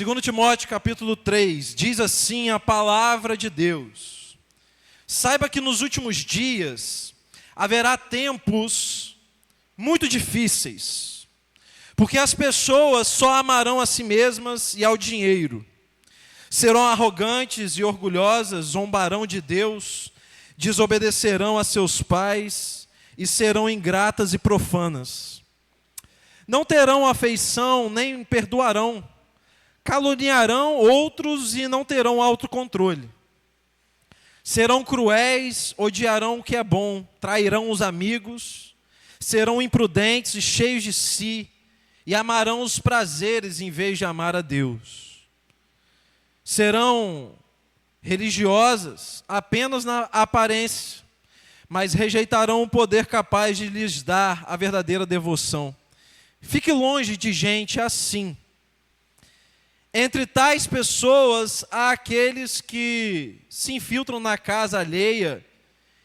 2 Timóteo capítulo 3, diz assim a palavra de Deus: saiba que nos últimos dias haverá tempos muito difíceis, porque as pessoas só amarão a si mesmas e ao dinheiro. Serão arrogantes e orgulhosas, zombarão de Deus, desobedecerão a seus pais e serão ingratas e profanas. Não terão afeição nem perdoarão, caluniarão outros e não terão autocontrole. Serão cruéis, odiarão o que é bom, trairão os amigos, serão imprudentes e cheios de si, e amarão os prazeres em vez de amar a Deus. Serão religiosas apenas na aparência, mas rejeitarão o poder capaz de lhes dar a verdadeira devoção. Fique longe de gente assim. Entre tais pessoas há aqueles que se infiltram na casa alheia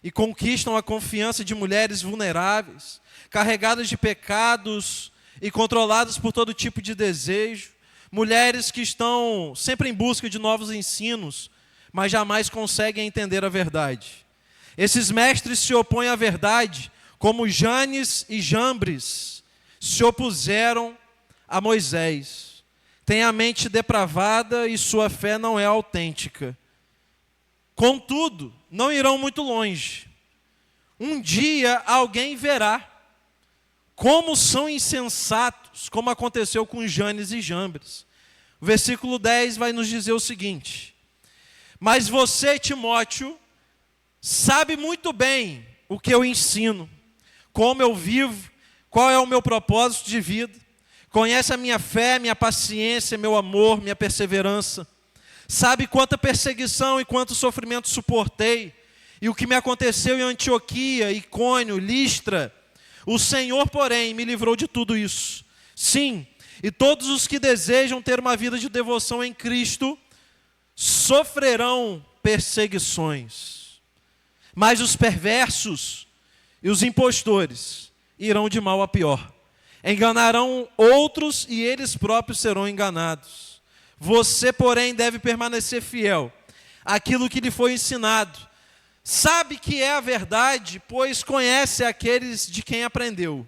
e conquistam a confiança de mulheres vulneráveis, carregadas de pecados e controladas por todo tipo de desejo. Mulheres que estão sempre em busca de novos ensinos, mas jamais conseguem entender a verdade. Esses mestres se opõem à verdade, como Janes e Jambres se opuseram a Moisés. Tem a mente depravada e sua fé não é autêntica. Contudo, não irão muito longe. Um dia alguém verá como são insensatos, como aconteceu com Janes e Jambres. O versículo 10 vai nos dizer o seguinte: mas você, Timóteo, sabe muito bem o que eu ensino, como eu vivo, qual é o meu propósito de vida. Conhece a minha fé, minha paciência, meu amor, minha perseverança. Sabe quanta perseguição e quanto sofrimento suportei. E o que me aconteceu em Antioquia, Icônio, Listra. O Senhor, porém, me livrou de tudo isso. Sim, e todos os que desejam ter uma vida de devoção em Cristo sofrerão perseguições. Mas os perversos e os impostores irão de mal a pior. Enganarão outros e eles próprios serão enganados. Você, porém, deve permanecer fiel àquilo que lhe foi ensinado. Sabe que é a verdade, pois conhece aqueles de quem aprendeu.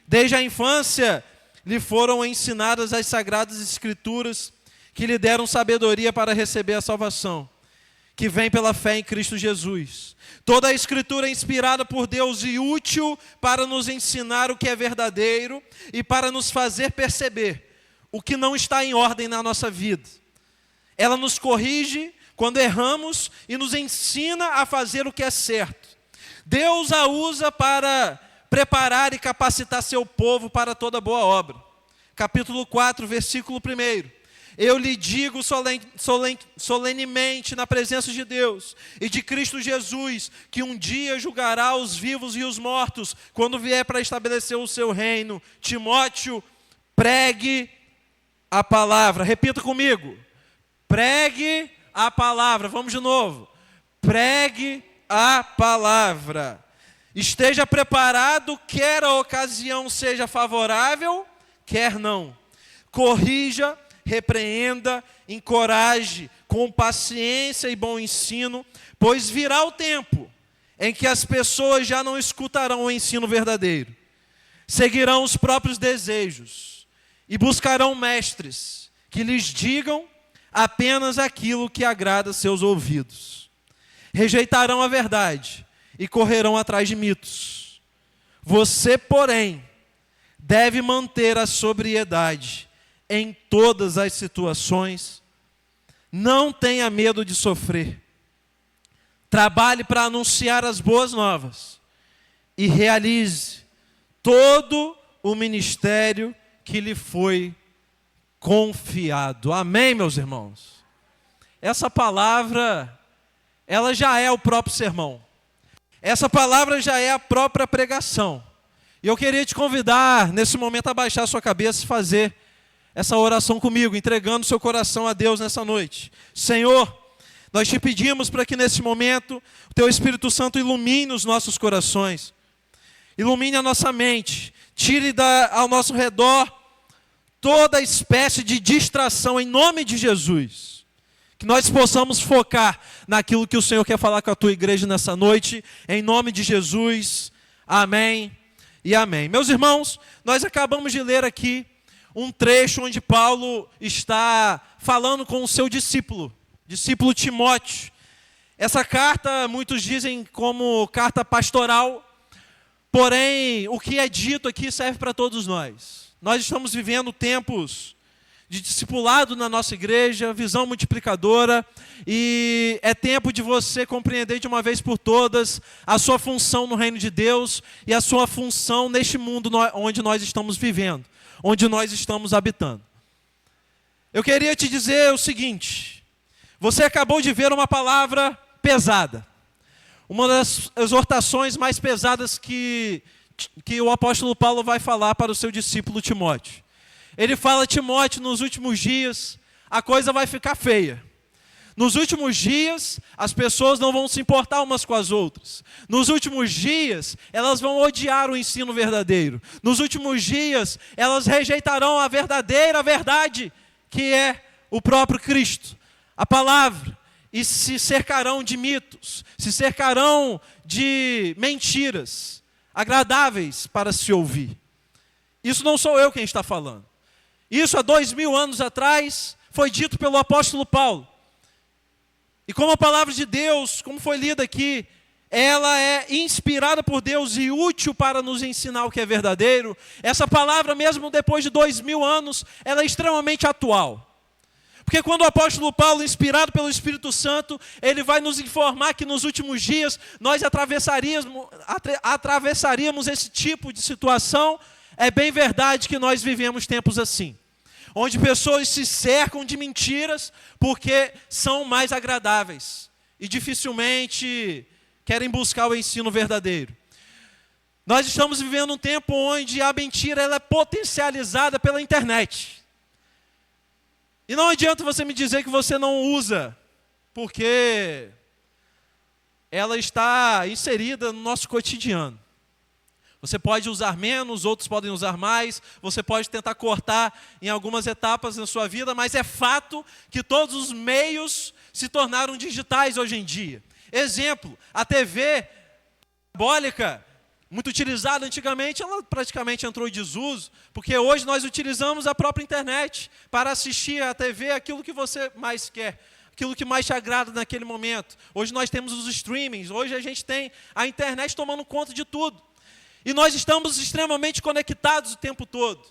Desde a infância lhe foram ensinadas as sagradas escrituras, que lhe deram sabedoria para receber a salvação, que vem pela fé em Cristo Jesus. Toda a Escritura é inspirada por Deus e útil para nos ensinar o que é verdadeiro e para nos fazer perceber o que não está em ordem na nossa vida. Ela nos corrige quando erramos e nos ensina a fazer o que é certo. Deus a usa para preparar e capacitar seu povo para toda boa obra. Capítulo 4, versículo 1. Eu lhe digo solenemente na presença de Deus e de Cristo Jesus, que um dia julgará os vivos e os mortos, quando vier para estabelecer o seu reino. Timóteo, pregue a palavra. Repita comigo. Pregue a palavra. Vamos de novo. Pregue a palavra. Esteja preparado, quer a ocasião seja favorável, quer não. Corrija, repreenda, encoraje, com paciência e bom ensino, pois virá o tempo em que as pessoas já não escutarão o ensino verdadeiro. Seguirão os próprios desejos e buscarão mestres que lhes digam apenas aquilo que agrada seus ouvidos. Rejeitarão a verdade e correrão atrás de mitos. Você, porém, deve manter a sobriedade em todas as situações. Não tenha medo de sofrer. Trabalhe para anunciar as boas novas e realize todo o ministério que lhe foi confiado. Amém, meus irmãos? Essa palavra, ela já é o próprio sermão. Essa palavra já é a própria pregação. E eu queria te convidar, nesse momento, a baixar a sua cabeça e fazer essa oração comigo, entregando seu coração a Deus nessa noite. Senhor, nós te pedimos para que nesse momento o teu Espírito Santo ilumine os nossos corações, ilumine a nossa mente, tire ao nosso redor toda espécie de distração em nome de Jesus. Que nós possamos focar naquilo que o Senhor quer falar com a tua igreja nessa noite, em nome de Jesus. Amém e amém. Meus irmãos, nós acabamos de ler aqui um trecho onde Paulo está falando com o seu discípulo Timóteo. Essa carta, muitos dizem como carta pastoral, porém, o que é dito aqui serve para todos nós. Nós estamos vivendo tempos de discipulado na nossa igreja, visão multiplicadora, e é tempo de você compreender de uma vez por todas a sua função no reino de Deus e a sua função neste mundo onde nós estamos vivendo, onde nós estamos habitando. Eu queria te dizer o seguinte: você acabou de ver uma palavra pesada, uma das exortações mais pesadas que o apóstolo Paulo vai falar para o seu discípulo Timóteo. Ele fala: Timóteo, nos últimos dias a coisa vai ficar feia. Nos últimos dias as pessoas não vão se importar umas com as outras. Nos últimos dias elas vão odiar o ensino verdadeiro. Nos últimos dias elas rejeitarão a verdadeira verdade, que é o próprio Cristo, a palavra, e se cercarão de mitos, se cercarão de mentiras agradáveis para se ouvir. Isso não sou eu quem está falando. Isso há 2000 anos atrás foi dito pelo apóstolo Paulo. E como a palavra de Deus, como foi lida aqui, ela é inspirada por Deus e útil para nos ensinar o que é verdadeiro. Essa palavra, mesmo depois de 2000 anos, ela é extremamente atual. Porque quando o apóstolo Paulo, inspirado pelo Espírito Santo, ele vai nos informar que nos últimos dias nós atravessaríamos esse tipo de situação. É bem verdade que nós vivemos tempos assim, onde pessoas se cercam de mentiras porque são mais agradáveis e dificilmente querem buscar o ensino verdadeiro. Nós estamos vivendo um tempo onde a mentira ela é potencializada pela internet. E não adianta você me dizer que você não usa, porque ela está inserida no nosso cotidiano. Você pode usar menos, outros podem usar mais, você pode tentar cortar em algumas etapas da sua vida, mas é fato que todos os meios se tornaram digitais hoje em dia. Exemplo, a TV parabólica, muito utilizada antigamente, ela praticamente entrou em desuso, porque hoje nós utilizamos a própria internet para assistir à TV aquilo que você mais quer, aquilo que mais te agrada naquele momento. Hoje nós temos os streamings, hoje a gente tem a internet tomando conta de tudo. E nós estamos extremamente conectados o tempo todo.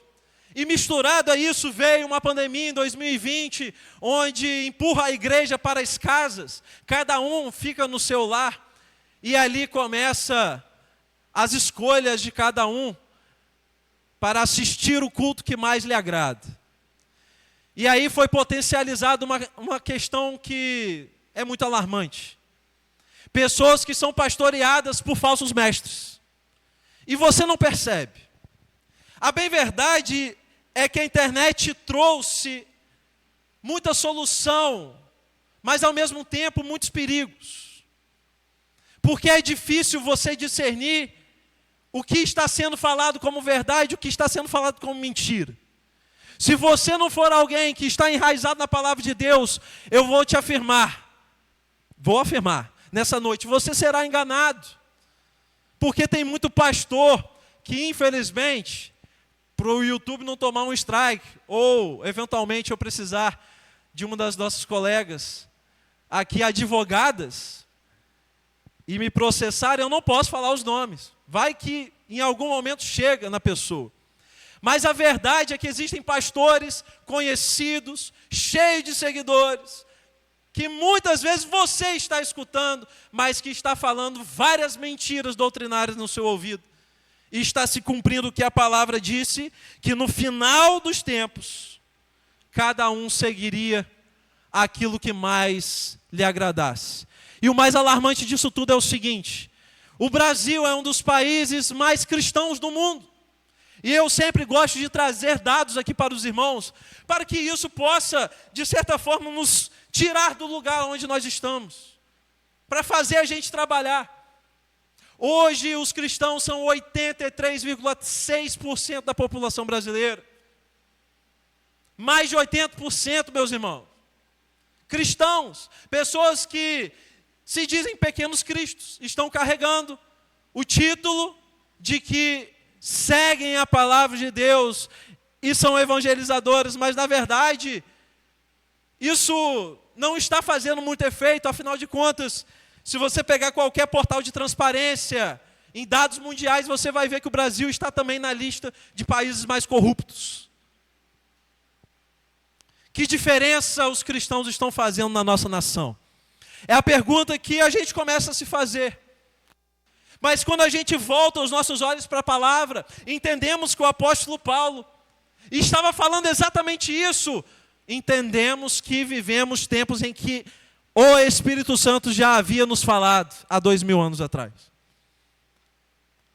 E misturado a isso veio uma pandemia em 2020, onde empurra a igreja para as casas, cada um fica no seu lar, e ali começa as escolhas de cada um para assistir o culto que mais lhe agrada. E aí foi potencializada uma questão que é muito alarmante. Pessoas que são pastoreadas por falsos mestres. E você não percebe. A bem verdade é que a internet trouxe muita solução, mas ao mesmo tempo muitos perigos. Porque é difícil você discernir o que está sendo falado como verdade e o que está sendo falado como mentira. Se você não for alguém que está enraizado na palavra de Deus, eu vou afirmar, nessa noite, você será enganado. Porque tem muito pastor que, infelizmente, para o YouTube não tomar um strike, ou, eventualmente, eu precisar de uma das nossas colegas aqui, advogadas, e me processar, eu não posso falar os nomes. Vai que, em algum momento, chega na pessoa. Mas a verdade é que existem pastores conhecidos, cheios de seguidores, que muitas vezes você está escutando, mas que está falando várias mentiras doutrinárias no seu ouvido. E está se cumprindo o que a palavra disse, que no final dos tempos, cada um seguiria aquilo que mais lhe agradasse. E o mais alarmante disso tudo é o seguinte: o Brasil é um dos países mais cristãos do mundo. E eu sempre gosto de trazer dados aqui para os irmãos, para que isso possa, de certa forma, nos tirar do lugar onde nós estamos, para fazer a gente trabalhar. Hoje os cristãos são 83,6% da população brasileira. Mais de 80%, meus irmãos. Cristãos, pessoas que se dizem pequenos cristos, estão carregando o título de que seguem a palavra de Deus e são evangelizadores, mas na verdade, isso não está fazendo muito efeito. Afinal de contas, se você pegar qualquer portal de transparência, em dados mundiais, você vai ver que o Brasil está também na lista de países mais corruptos. Que diferença os cristãos estão fazendo na nossa nação? É a pergunta que a gente começa a se fazer. Mas quando a gente volta os nossos olhos para a palavra, entendemos que o apóstolo Paulo estava falando exatamente isso. Entendemos que vivemos tempos em que o Espírito Santo já havia nos falado há 2000 anos atrás.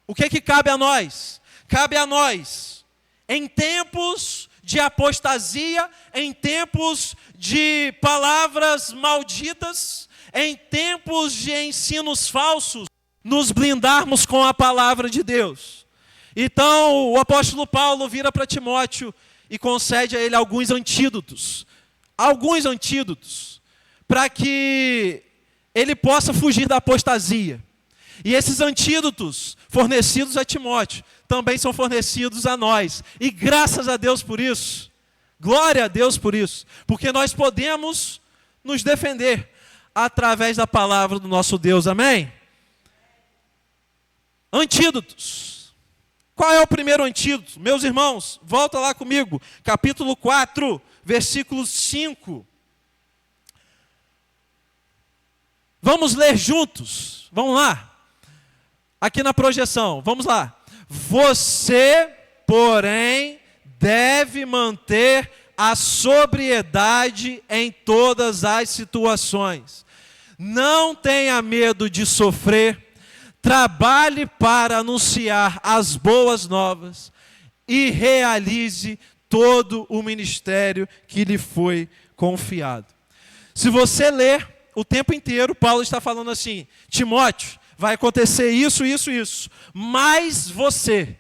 O que cabe a nós? Cabe a nós, em tempos de apostasia, em tempos de palavras malditas, em tempos de ensinos falsos, nos blindarmos com a palavra de Deus. Então, o apóstolo Paulo vira para Timóteo e concede a ele alguns antídotos, para que ele possa fugir da apostasia. E esses antídotos fornecidos a Timóteo também são fornecidos a nós. E graças a Deus por isso, glória a Deus por isso, porque nós podemos nos defender através da palavra do nosso Deus, amém? Antídotos. Qual é o primeiro antídoto? Meus irmãos, volta lá comigo, capítulo 4, versículo 5. Vamos ler juntos, vamos lá. Aqui na projeção, vamos lá. Você, porém, deve manter a sobriedade em todas as situações. Não tenha medo de sofrer. Trabalhe para anunciar as boas novas e realize todo o ministério que lhe foi confiado. Se você ler o tempo inteiro, Paulo está falando assim: Timóteo, vai acontecer isso, isso, isso. Mas você,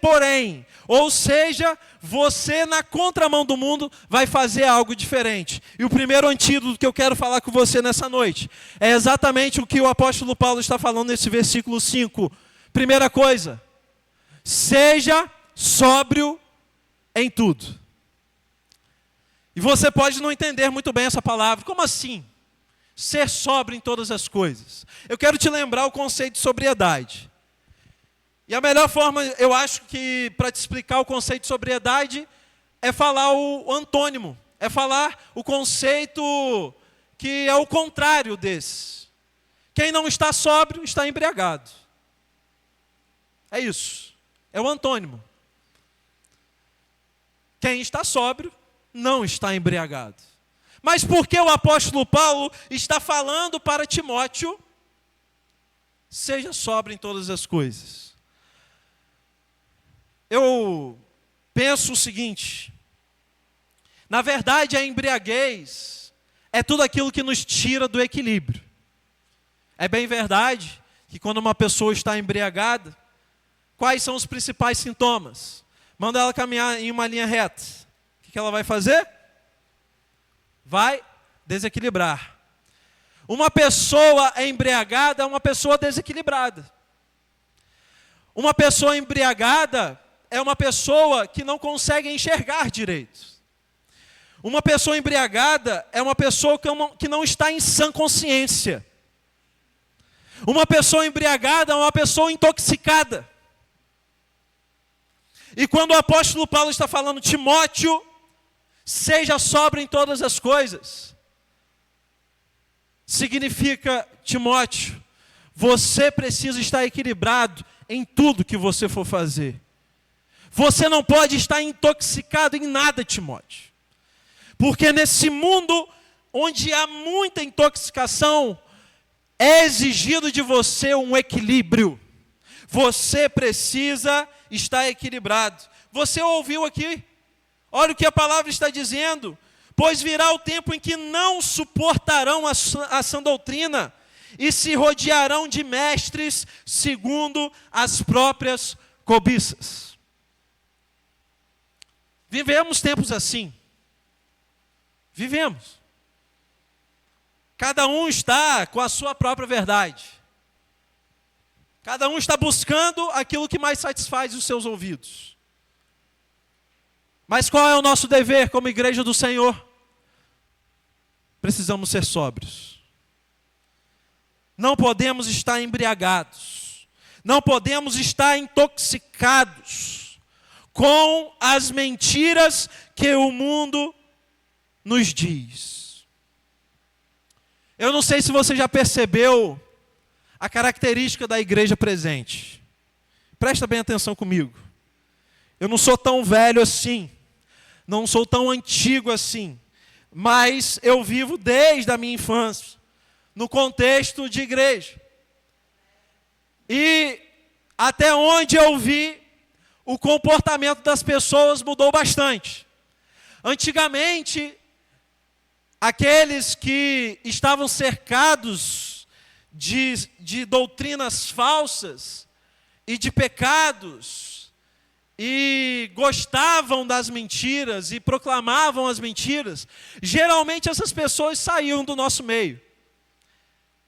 porém, ou seja, você na contramão do mundo vai fazer algo diferente. E o primeiro antídoto que eu quero falar com você nessa noite é exatamente o que o apóstolo Paulo está falando nesse versículo 5. Primeira coisa, seja sóbrio em tudo. E você pode não entender muito bem essa palavra. Como assim? Ser sóbrio em todas as coisas. Eu quero te lembrar o conceito de sobriedade. E a melhor forma, eu acho que, para te explicar o conceito de sobriedade, é falar o antônimo. É falar o conceito que é o contrário desse. Quem não está sóbrio, está embriagado. É isso. É o antônimo. Quem está sóbrio, não está embriagado. Mas por que o apóstolo Paulo está falando para Timóteo? Seja sóbrio em todas as coisas. Eu penso o seguinte: na verdade a embriaguez é tudo aquilo que nos tira do equilíbrio. É bem verdade que quando uma pessoa está embriagada, quais são os principais sintomas? Manda ela caminhar em uma linha reta. O que ela vai fazer? Vai desequilibrar. Uma pessoa embriagada é uma pessoa desequilibrada. Uma pessoa embriagada é uma pessoa que não consegue enxergar direito. Uma pessoa embriagada é uma pessoa que não está em sã consciência. Uma pessoa embriagada é uma pessoa intoxicada. E quando o apóstolo Paulo está falando, Timóteo, seja sóbrio em todas as coisas, significa, Timóteo, você precisa estar equilibrado em tudo que você for fazer. Você não pode estar intoxicado em nada, Timóteo. Porque nesse mundo onde há muita intoxicação, é exigido de você um equilíbrio. Você precisa estar equilibrado. Você ouviu aqui? Olha o que a palavra está dizendo. Pois virá o tempo em que não suportarão a sã doutrina e se rodearão de mestres segundo as próprias cobiças. Vivemos tempos assim. Vivemos. Cada um está com a sua própria verdade. Cada um está buscando aquilo que mais satisfaz os seus ouvidos. Mas qual é o nosso dever como igreja do Senhor? Precisamos ser sóbrios. Não podemos estar embriagados. Não podemos estar intoxicados com as mentiras que o mundo nos diz. Eu não sei se você já percebeu a característica da igreja presente. Presta bem atenção comigo. Eu não sou tão velho assim, não sou tão antigo assim, mas eu vivo desde a minha infância, no contexto de igreja. E até onde eu vi, o comportamento das pessoas mudou bastante. Antigamente, aqueles que estavam cercados de doutrinas falsas e de pecados, e gostavam das mentiras e proclamavam as mentiras, geralmente essas pessoas saíam do nosso meio.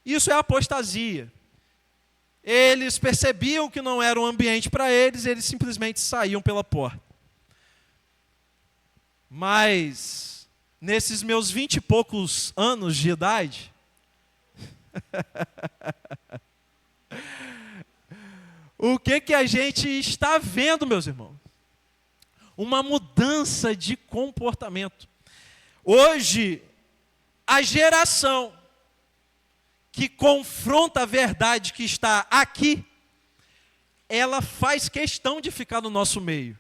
Isso é apostasia. Eles percebiam que não era um ambiente para eles, eles simplesmente saíam pela porta. Mas, nesses meus 20 e poucos anos de idade, o que a gente está vendo, meus irmãos? Uma mudança de comportamento. Hoje, a geração que confronta a verdade que está aqui, ela faz questão de ficar no nosso meio.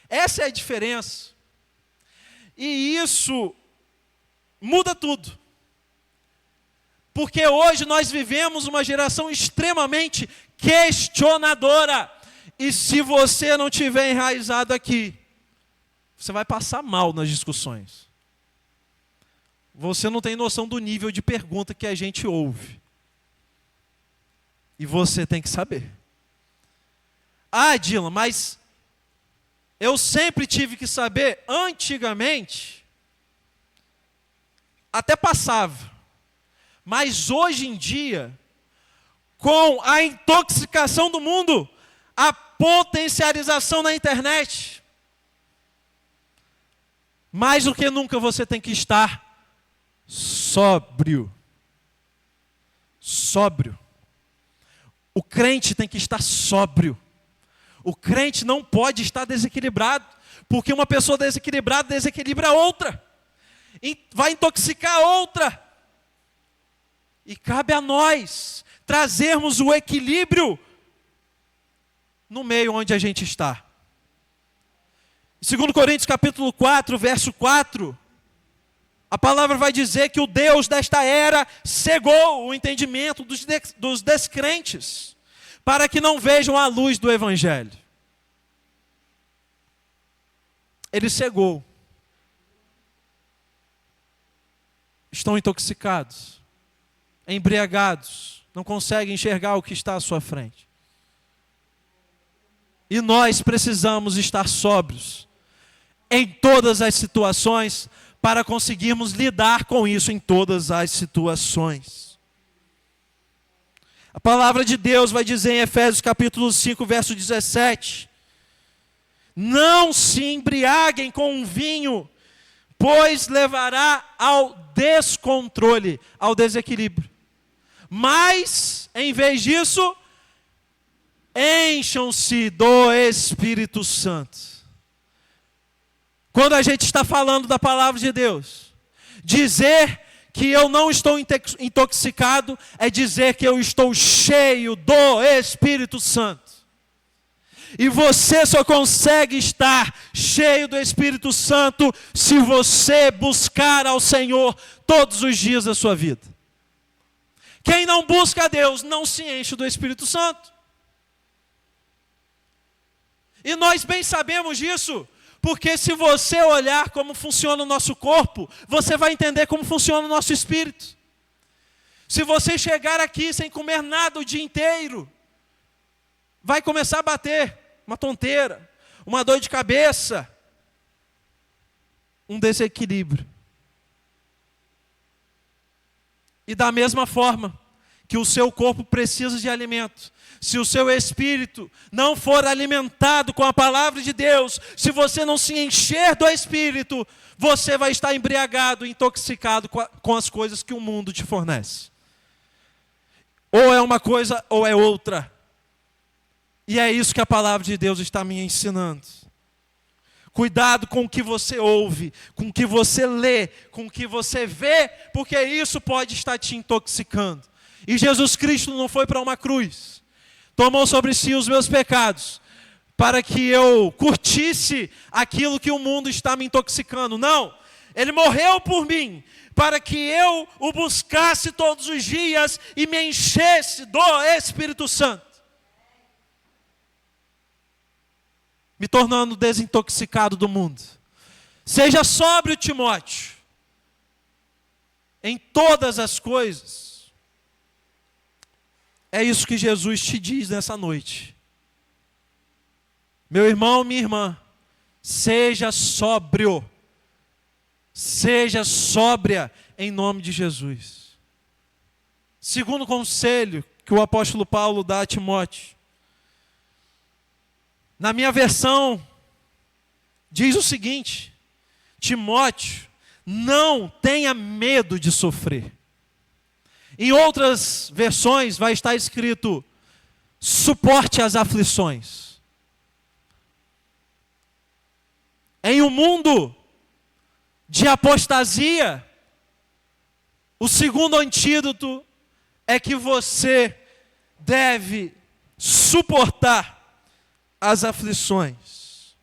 Essa é a diferença. E isso muda tudo. Porque hoje nós vivemos uma geração extremamente questionadora. E se você não tiver enraizado aqui, você vai passar mal nas discussões. Você não tem noção do nível de pergunta que a gente ouve. E você tem que saber. Ah, Dylan, mas eu sempre tive que saber. Antigamente, até passava. Mas hoje em dia, com a intoxicação do mundo, a potencialização na internet, mais do que nunca você tem que estar sóbrio. Sóbrio. O crente tem que estar sóbrio. O crente não pode estar desequilibrado, porque uma pessoa desequilibrada desequilibra outra. Vai intoxicar outra. E cabe a nós trazermos o equilíbrio no meio onde a gente está. 2 Coríntios capítulo 4, verso 4, a palavra vai dizer que o Deus desta era cegou o entendimento dos descrentes, para que não vejam a luz do Evangelho. Ele cegou. Estão intoxicados, embriagados, não conseguem enxergar o que está à sua frente. E nós precisamos estar sóbrios em todas as situações, para conseguirmos lidar com isso em todas as situações. A palavra de Deus vai dizer em Efésios capítulo 5, verso 17: não se embriaguem com vinho, pois levará ao descontrole, ao desequilíbrio. Mas, em vez disso, encham-se do Espírito Santo. Quando a gente está falando da palavra de Deus, dizer que eu não estou intoxicado é dizer que eu estou cheio do Espírito Santo. E você só consegue estar cheio do Espírito Santo se você buscar ao Senhor todos os dias da sua vida. Quem não busca a Deus não se enche do Espírito Santo. E nós bem sabemos disso. Porque se você olhar como funciona o nosso corpo, você vai entender como funciona o nosso espírito. Se você chegar aqui sem comer nada o dia inteiro, vai começar a bater uma tonteira, uma dor de cabeça. um desequilíbrio. E da mesma forma que o seu corpo precisa de alimento, se o seu espírito não for alimentado com a palavra de Deus, se você não se encher do espírito, você vai estar embriagado, intoxicado com as coisas que o mundo te fornece. Ou é uma coisa ou é outra. E é isso que a palavra de Deus está me ensinando. Cuidado com o que você ouve, com o que você lê, com o que você vê, porque isso pode estar te intoxicando. E Jesus Cristo não foi para uma cruz, tomou sobre si os meus pecados, para que eu curtisse aquilo que o mundo está me intoxicando. Não, Ele morreu por mim, para que eu o buscasse todos os dias e me enchesse do Espírito Santo, me tornando desintoxicado do mundo. Seja sóbrio, Timóteo, em todas as coisas. É isso que Jesus te diz nessa noite. Meu irmão, minha irmã, seja sóbrio. Seja sóbria em nome de Jesus. Segundo conselho que o apóstolo Paulo dá a Timóteo. Na minha versão, diz o seguinte: Timóteo, não tenha medo de sofrer. Em outras versões vai estar escrito, suporte as aflições. Em um mundo de apostasia, o segundo antídoto é que você deve suportar as aflições.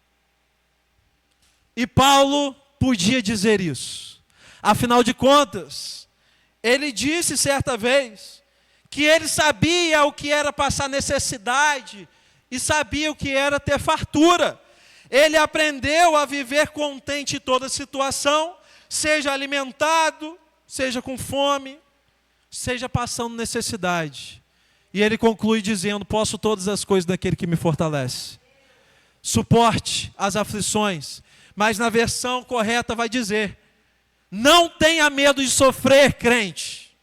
E Paulo podia dizer isso. Afinal de contas, ele disse certa vez que ele sabia o que era passar necessidade e sabia o que era ter fartura. Ele aprendeu a viver contente em toda situação, seja alimentado, seja com fome, seja passando necessidade. E ele conclui dizendo, posso todas as coisas daquele que me fortalece. Suporte as aflições, mas na versão correta vai dizer, não tenha medo de sofrer, crente.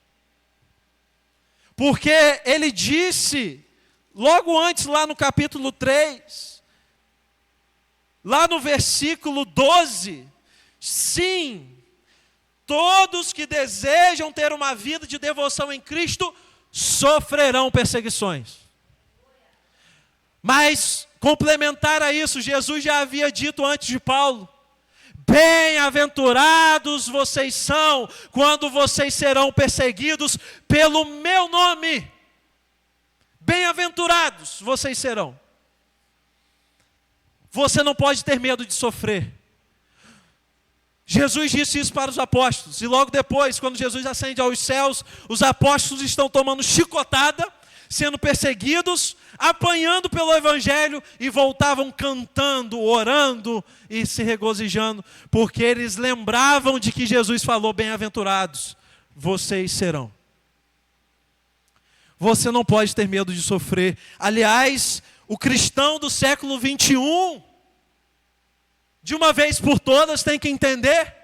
Porque ele disse, logo antes lá no capítulo 3, lá no versículo 12, sim, todos que desejam ter uma vida de devoção em Cristo, sofrerão perseguições. Mas, complementar a isso, Jesus já havia dito antes de Paulo, bem-aventurados vocês são, quando vocês serão perseguidos pelo meu nome. Bem-aventurados vocês serão. Você não pode ter medo de sofrer. Jesus disse isso para os apóstolos. E logo depois, quando Jesus ascende aos céus, os apóstolos estão tomando chicotada, sendo perseguidos, apanhando pelo evangelho e voltavam cantando, orando e se regozijando, porque eles lembravam de que Jesus falou, bem-aventurados vocês serão. Você não pode ter medo de sofrer. Aliás, o cristão do século 21, de uma vez por todas, tem que entender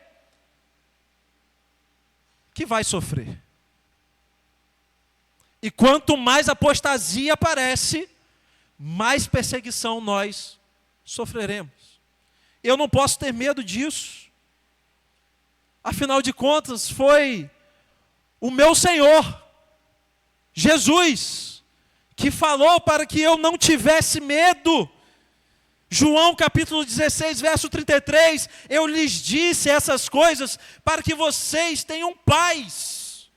que vai sofrer. E quanto mais apostasia aparece, mais perseguição nós sofreremos. Eu não posso ter medo disso. Afinal de contas, foi o meu Senhor, Jesus, que falou para que eu não tivesse medo. João capítulo 16, verso 33, eu lhes disse essas coisas para que vocês tenham paz,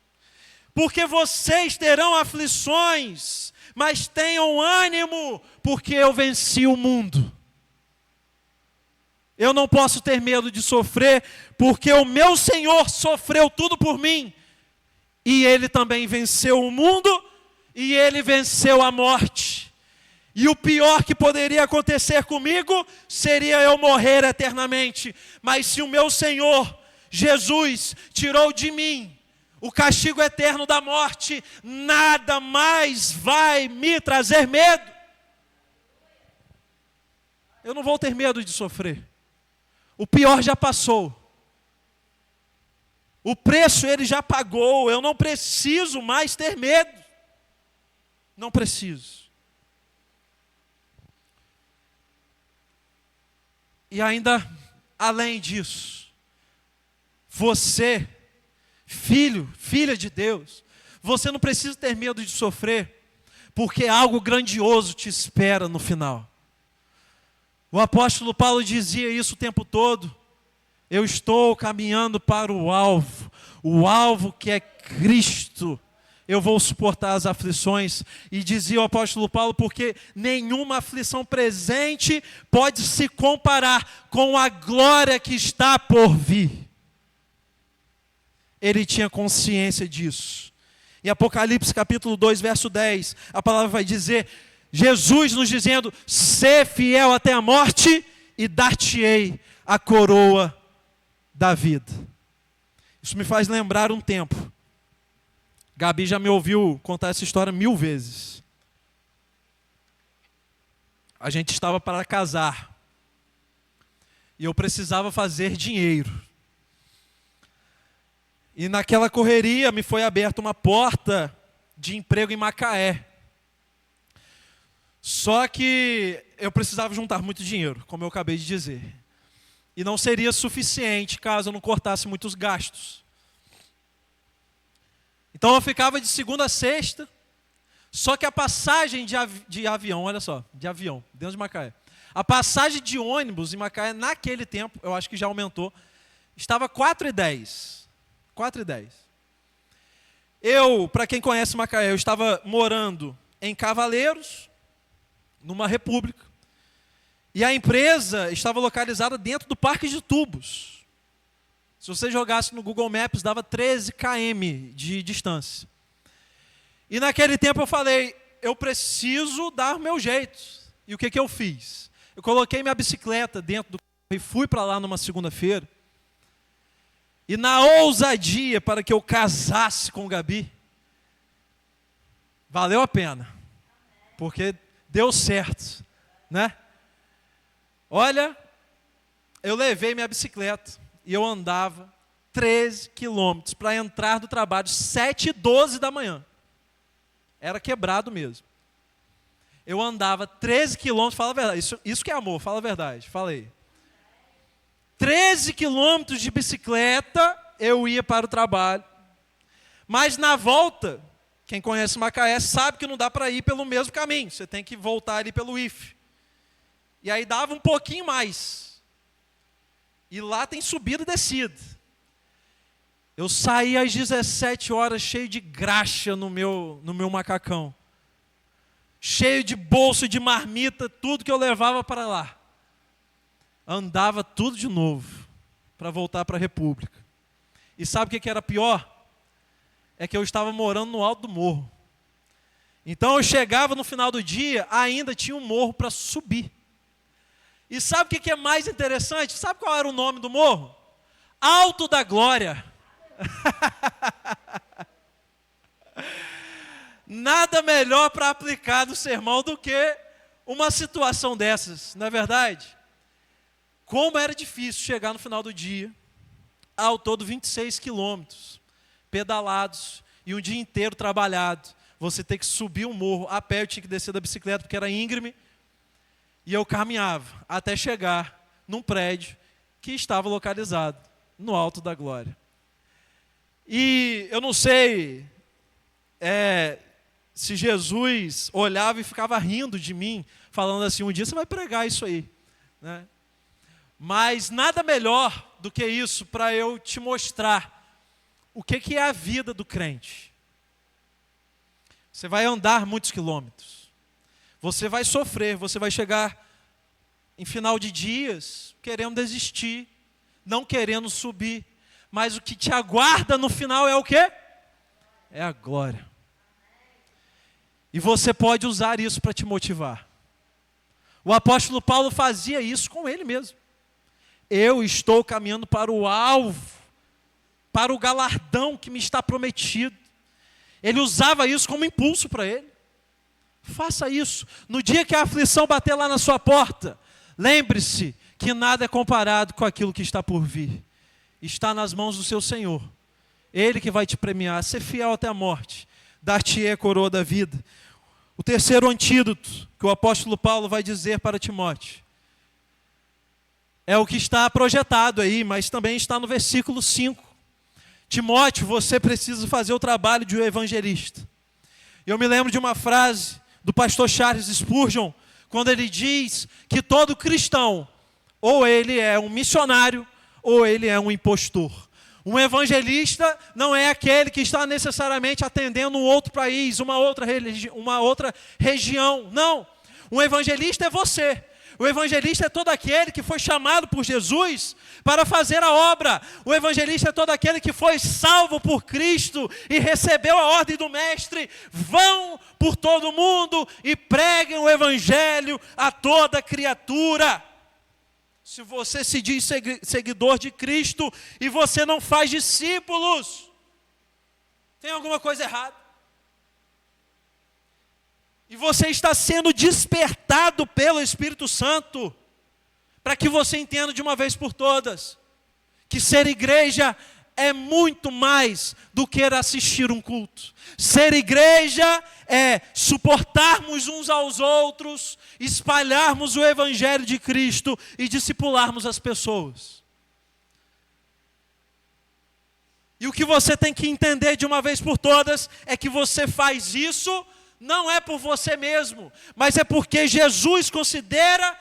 porque vocês terão aflições, mas tenham ânimo, porque eu venci o mundo. Eu não posso ter medo de sofrer, porque o meu Senhor sofreu tudo por mim, e Ele também venceu o mundo, e Ele venceu a morte. E o pior que poderia acontecer comigo, seria eu morrer eternamente. Mas se o meu Senhor, Jesus, tirou de mim o castigo eterno da morte, nada mais vai me trazer medo. Eu não vou ter medo de sofrer. O pior já passou. O preço ele já pagou, eu não preciso mais ter medo. Não preciso. E ainda, além disso, você, filho, filha de Deus, você não precisa ter medo de sofrer, porque algo grandioso te espera no final. O apóstolo Paulo dizia isso o tempo todo. Eu estou caminhando para o alvo que é Cristo. Eu vou suportar as aflições. E dizia o apóstolo Paulo, porque nenhuma aflição presente pode se comparar com a glória que está por vir. Ele tinha consciência disso. Em Apocalipse capítulo 2, verso 10, a palavra vai dizer, Jesus nos dizendo, sê fiel até a morte e dar-te-ei a coroa da vida. Isso me faz lembrar um tempo. Gabi já me ouviu contar essa história 1000 vezes. A gente estava para casar. E eu precisava fazer dinheiro. E naquela correria me foi aberta uma porta de emprego em Macaé. Só que eu precisava juntar muito dinheiro, como eu acabei de dizer. E não seria suficiente caso eu não cortasse muitos gastos. Então eu ficava de segunda a sexta, só que a passagem de avião, olha só, de avião, dentro de Macaé. A passagem de ônibus em Macaé, naquele tempo, eu acho que já aumentou, estava R$4,10. R$4,10. Eu, para quem conhece Macaé, eu estava morando em Cavaleiros, numa república. E a empresa estava localizada dentro do Parque de Tubos. Se você jogasse no Google Maps, dava 13 km de distância. E naquele tempo eu falei, eu preciso dar o meu jeito. E o que eu fiz? Eu coloquei minha bicicleta dentro do carro e fui para lá numa segunda-feira. E na ousadia para que eu casasse com o Gabi, valeu a pena. Porque deu certo, né? Olha, eu levei minha bicicleta e eu andava 13 quilômetros para entrar do trabalho 7h12 da manhã. Era quebrado mesmo. Eu andava 13 quilômetros, fala a verdade, isso que é amor, fala a verdade, fala aí. 13 quilômetros de bicicleta eu ia para o trabalho. Mas na volta, quem conhece Macaé sabe que não dá para ir pelo mesmo caminho. Você tem que voltar ali pelo IF. E aí dava um pouquinho mais. E lá tem subida e descida. Eu saí às 17 horas cheio de graxa no meu macacão. Cheio de bolso de marmita, tudo que eu levava para lá. Andava tudo de novo para voltar para a República. E sabe o que era pior? É que eu estava morando no alto do morro. Então eu chegava no final do dia, ainda tinha um morro para subir. E sabe o que é mais interessante? Sabe qual era o nome do morro? Alto da Glória. Nada melhor para aplicar no sermão do que uma situação dessas, não é verdade? Como era difícil chegar no final do dia, ao todo 26 quilômetros, pedalados, e um dia inteiro trabalhado. Você tem que subir um morro, a pé eu tinha que descer da bicicleta, porque era íngreme, e eu caminhava até chegar num prédio que estava localizado no Alto da Glória. E eu não sei se Jesus olhava e ficava rindo de mim, falando assim, um dia você vai pregar isso aí, né? Mas nada melhor do que isso para eu te mostrar o que é a vida do crente. Você vai andar muitos quilômetros. Você vai sofrer, você vai chegar em final de dias querendo desistir, não querendo subir. Mas o que te aguarda no final é o quê? É a glória. E você pode usar isso para te motivar. O apóstolo Paulo fazia isso com ele mesmo. Eu estou caminhando para o alvo, para o galardão que me está prometido. Ele usava isso como impulso para ele. Faça isso. No dia que a aflição bater lá na sua porta, lembre-se que nada é comparado com aquilo que está por vir. Está nas mãos do seu Senhor. Ele que vai te premiar, ser fiel até a morte, dar-te-ei a coroa da vida. O terceiro antídoto que o apóstolo Paulo vai dizer para Timóteo é o que está projetado aí, mas também está no versículo 5. Timóteo, você precisa fazer o trabalho de um evangelista. Eu me lembro de uma frase do pastor Charles Spurgeon, quando ele diz que todo cristão, ou ele é um missionário, ou ele é um impostor. Um evangelista não é aquele que está necessariamente atendendo um outro país, uma outra região. Não. Um evangelista é você. O evangelista é todo aquele que foi chamado por Jesus para fazer a obra. O evangelista é todo aquele que foi salvo por Cristo e recebeu a ordem do Mestre. Vão por todo o mundo e preguem o evangelho a toda criatura. Se você se diz seguidor de Cristo e você não faz discípulos, tem alguma coisa errada. E você está sendo despertado pelo Espírito Santo para que você entenda de uma vez por todas que ser igreja é muito mais do que assistir um culto. Ser igreja é suportarmos uns aos outros, espalharmos o Evangelho de Cristo e discipularmos as pessoas. E o que você tem que entender de uma vez por todas é que você faz isso não é por você mesmo, mas é porque Jesus considera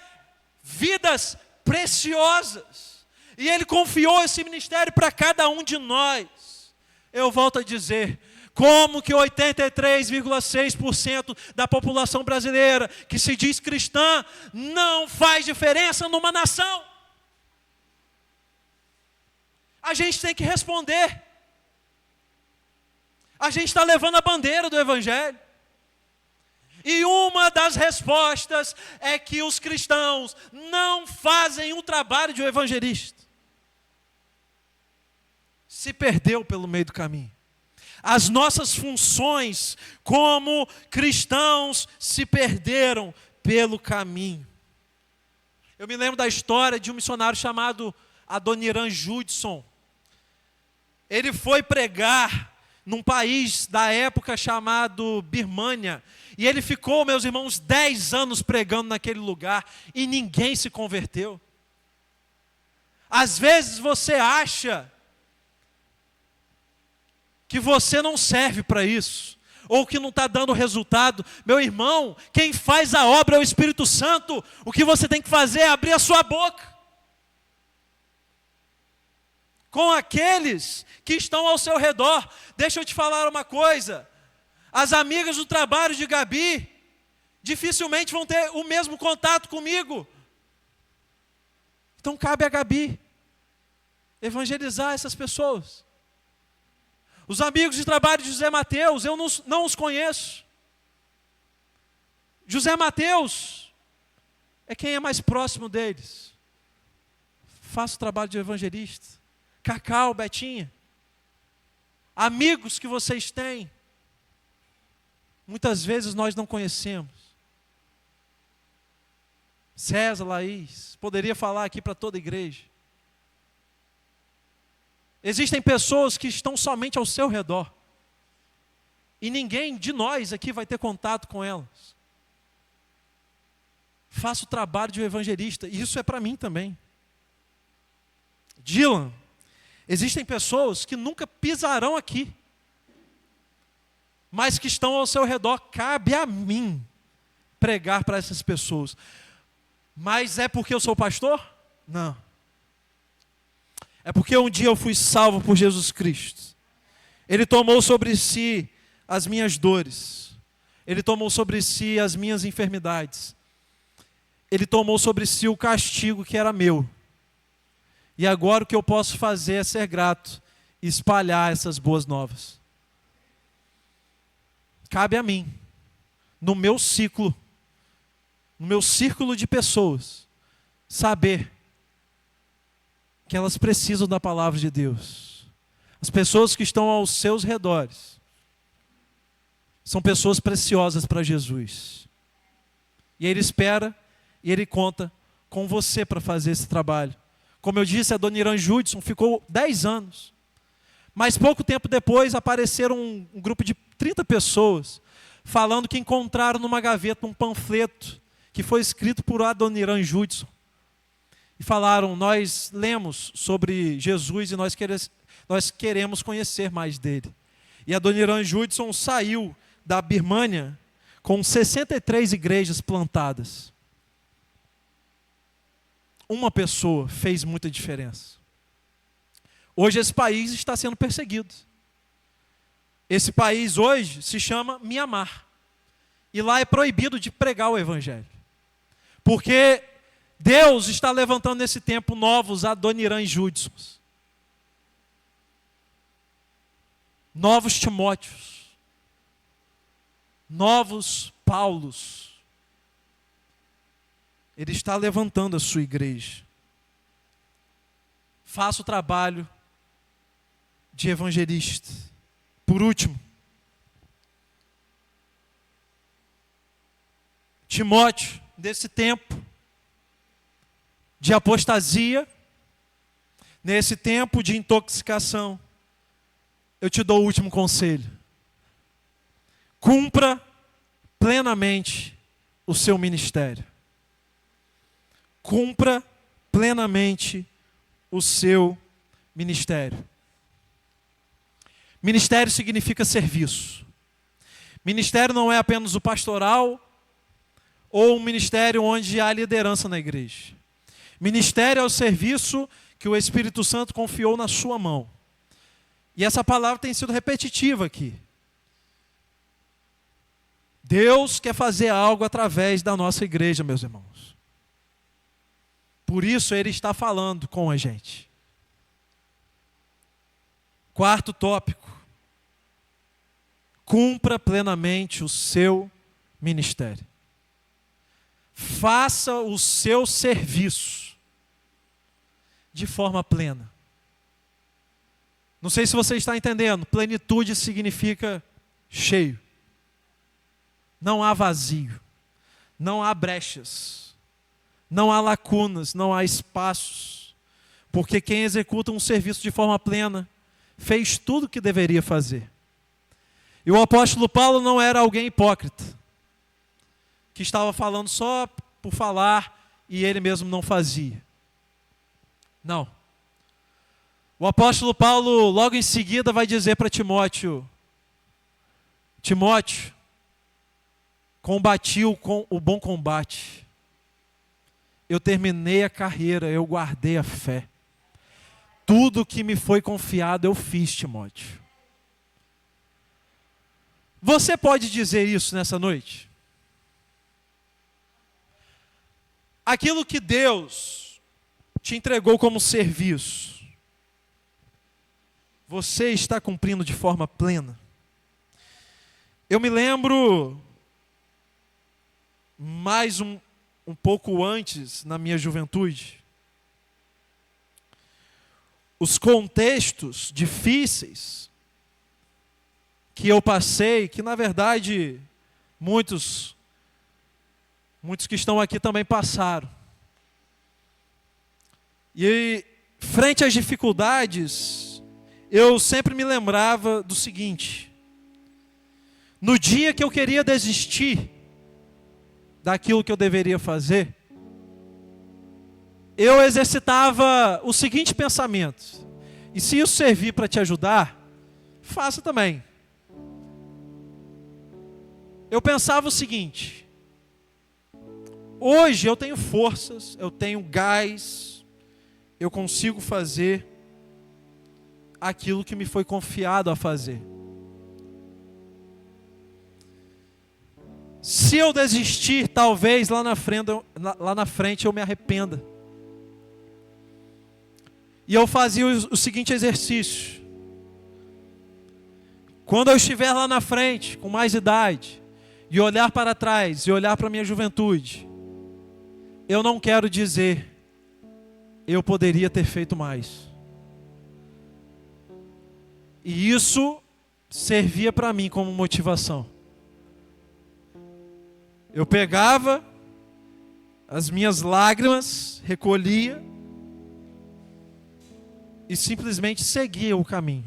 vidas preciosas. E Ele confiou esse ministério para cada um de nós. Eu volto a dizer, como que 83,6% da população brasileira que se diz cristã não faz diferença numa nação? A gente tem que responder. A gente está levando a bandeira do Evangelho. E uma das respostas é que os cristãos não fazem o trabalho de um evangelista. Se perdeu pelo meio do caminho. As nossas funções como cristãos se perderam pelo caminho. Eu me lembro da história de um missionário chamado Adoniran Judson. Ele foi pregar num país da época chamado Birmânia. E ele ficou, meus irmãos, 10 anos pregando naquele lugar e ninguém se converteu. Às vezes você acha que você não serve para isso, ou que não está dando resultado. Meu irmão, quem faz a obra é o Espírito Santo. O que você tem que fazer é abrir a sua boca com aqueles que estão ao seu redor. Deixa eu te falar uma coisa. As amigas do trabalho de Gabi dificilmente vão ter o mesmo contato comigo. Então cabe a Gabi evangelizar essas pessoas. Os amigos de trabalho de José Mateus, eu não os conheço. José Mateus é quem é mais próximo deles. Faço o trabalho de evangelista. Cacau, Betinha. Amigos que vocês têm. Muitas vezes nós não conhecemos. César, Laís, poderia falar aqui para toda a igreja. Existem pessoas que estão somente ao seu redor. E ninguém de nós aqui vai ter contato com elas. Faço o trabalho de um evangelista, e isso é para mim também. Dylan, existem pessoas que nunca pisarão aqui, mas que estão ao seu redor. Cabe a mim pregar para essas pessoas. Mas é porque eu sou pastor? Não. É porque um dia eu fui salvo por Jesus Cristo. Ele tomou sobre si as minhas dores. Ele tomou sobre si as minhas enfermidades. Ele tomou sobre si o castigo que era meu. E agora o que eu posso fazer é ser grato e espalhar essas boas novas. Cabe a mim, no meu ciclo de pessoas, saber que elas precisam da palavra de Deus. As pessoas que estão aos seus redores são pessoas preciosas para Jesus. E Ele espera e Ele conta com você para fazer esse trabalho. Como eu disse, a Adoniran Judson ficou 10 anos. Mas pouco tempo depois apareceram um grupo de 30 pessoas falando que encontraram numa gaveta um panfleto que foi escrito por Adoniran Judson. E falaram: nós lemos sobre Jesus e nós queremos conhecer mais dele. E Adoniran Judson saiu da Birmânia com 63 igrejas plantadas. Uma pessoa fez muita diferença. Hoje esse país está sendo perseguido. Esse país hoje se chama Mianmar. E lá é proibido de pregar o evangelho. Porque Deus está levantando nesse tempo novos Adoniran Judsons. Novos Timóteos. Novos Paulos. Ele está levantando a sua igreja. Faça o trabalho de evangelista. Por último, Timóteo, nesse tempo de apostasia, nesse tempo de intoxicação, eu te dou o último conselho. Cumpra plenamente o seu ministério. Cumpra plenamente o seu ministério. Ministério significa serviço. Ministério não é apenas o pastoral ou um ministério onde há liderança na igreja. Ministério é o serviço que o Espírito Santo confiou na sua mão. E essa palavra tem sido repetitiva aqui. Deus quer fazer algo através da nossa igreja, meus irmãos. Por isso Ele está falando com a gente. Quarto tópico. Cumpra plenamente o seu ministério. Faça o seu serviço de forma plena. Não sei se você está entendendo. Plenitude significa cheio. Não há vazio. Não há brechas. Não há lacunas. Não há espaços. Porque quem executa um serviço de forma plena fez tudo o que deveria fazer. E o apóstolo Paulo não era alguém hipócrita, que estava falando só por falar e ele mesmo não fazia. Não. O apóstolo Paulo logo em seguida vai dizer para Timóteo: Timóteo, combati o bom combate. Eu terminei a carreira, eu guardei a fé. Tudo que me foi confiado eu fiz, Timóteo. Você pode dizer isso nessa noite? Aquilo que Deus te entregou como serviço, você está cumprindo de forma plena? Eu me lembro, mais um pouco antes, na minha juventude, os contextos difíceis que eu passei, que na verdade muitos que estão aqui também passaram. E frente às dificuldades, eu sempre me lembrava do seguinte: no dia que eu queria desistir daquilo que eu deveria fazer, eu exercitava o seguinte pensamento: e se isso servir para te ajudar, faça também. Eu pensava o seguinte: hoje eu tenho forças, eu tenho gás, eu consigo fazer aquilo que me foi confiado a fazer. Se eu desistir, talvez lá na frente eu me arrependa. E eu fazia o seguinte exercício: quando eu estiver lá na frente, com mais idade, e olhar para trás, e olhar para a minha juventude, eu não quero dizer, eu poderia ter feito mais. E isso servia para mim como motivação. Eu pegava as minhas lágrimas, recolhia e simplesmente seguia o caminho.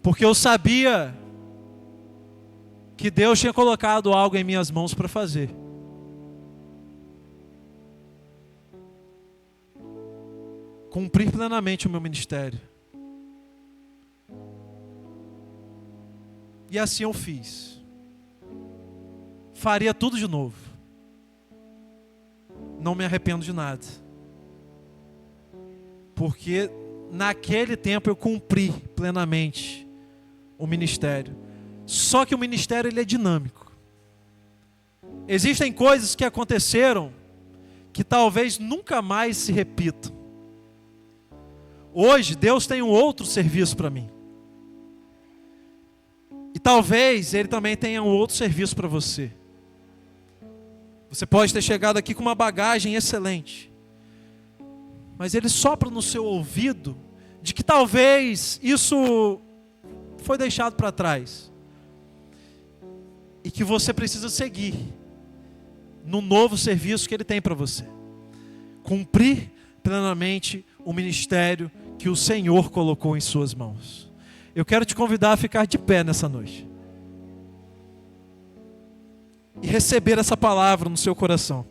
Porque eu sabia que Deus tinha colocado algo em minhas mãos para fazer. Cumprir plenamente o meu ministério. E assim eu fiz. Faria tudo de novo. Não me arrependo de nada. Porque naquele tempo eu cumpri plenamente o ministério. Só que o ministério ele é dinâmico. Existem coisas que aconteceram que talvez nunca mais se repitam. Hoje Deus tem um outro serviço para mim. E talvez Ele também tenha um outro serviço para você. Você pode ter chegado aqui com uma bagagem excelente, mas Ele sopra no seu ouvido de que talvez isso foi deixado para trás. E que você precisa seguir no novo serviço que Ele tem para você. Cumprir plenamente o ministério que o Senhor colocou em suas mãos. Eu quero te convidar a ficar de pé nessa noite. E receber essa palavra no seu coração.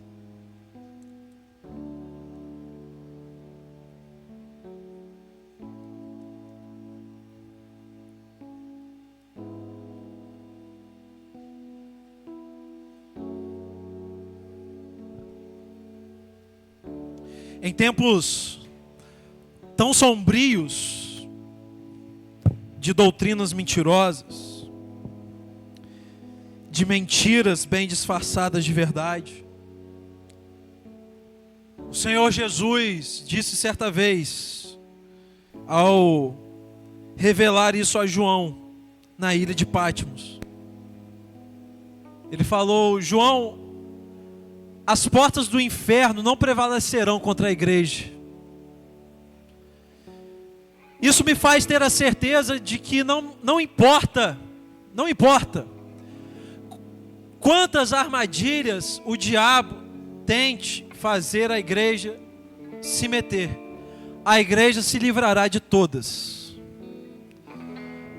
Em tempos tão sombrios de doutrinas mentirosas, de mentiras bem disfarçadas de verdade, o Senhor Jesus disse certa vez, ao revelar isso a João na ilha de Patmos, Ele falou: João, as portas do inferno não prevalecerão contra a igreja. Isso me faz ter a certeza de que não importa quantas armadilhas o diabo tente fazer a igreja se meter, a igreja se livrará de todas,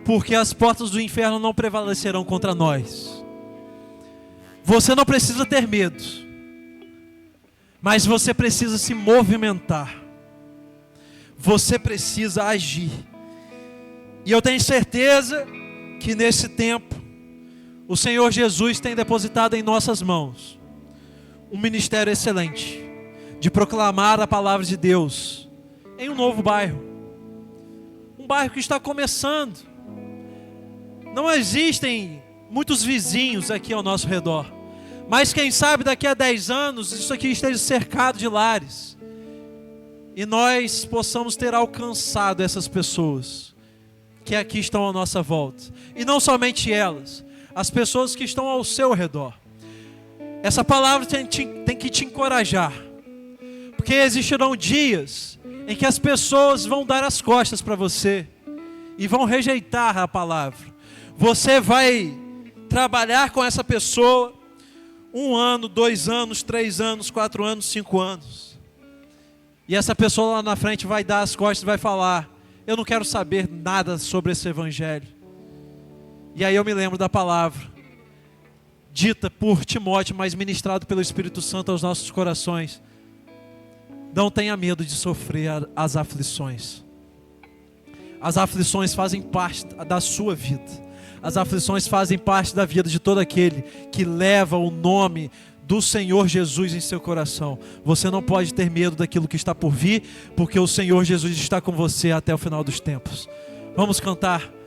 porque as portas do inferno não prevalecerão contra nós. Você não precisa ter medo, mas você precisa se movimentar. Você precisa agir. E eu tenho certeza que nesse tempo o Senhor Jesus tem depositado em nossas mãos um ministério excelente de proclamar a palavra de Deus em um novo bairro. Um bairro que está começando. Não existem muitos vizinhos aqui ao nosso redor, mas quem sabe daqui a 10 anos isso aqui esteja cercado de lares e nós possamos ter alcançado essas pessoas que aqui estão à nossa volta. E não somente elas, as pessoas que estão ao seu redor. Essa palavra tem que te encorajar, porque existirão dias em que as pessoas vão dar as costas para você e vão rejeitar a palavra. Você vai trabalhar com essa pessoa 1 ano, 2 anos, 3 anos, 4 anos, 5 anos. E essa pessoa lá na frente vai dar as costas e vai falar: eu não quero saber nada sobre esse evangelho. E aí eu me lembro da palavra dita por Timóteo, mas ministrado pelo Espírito Santo aos nossos corações: não tenha medo de sofrer as aflições. As aflições fazem parte da sua vida. As aflições fazem parte da vida de todo aquele que leva o nome do Senhor Jesus em seu coração. Você não pode ter medo daquilo que está por vir, porque o Senhor Jesus está com você até o final dos tempos. Vamos cantar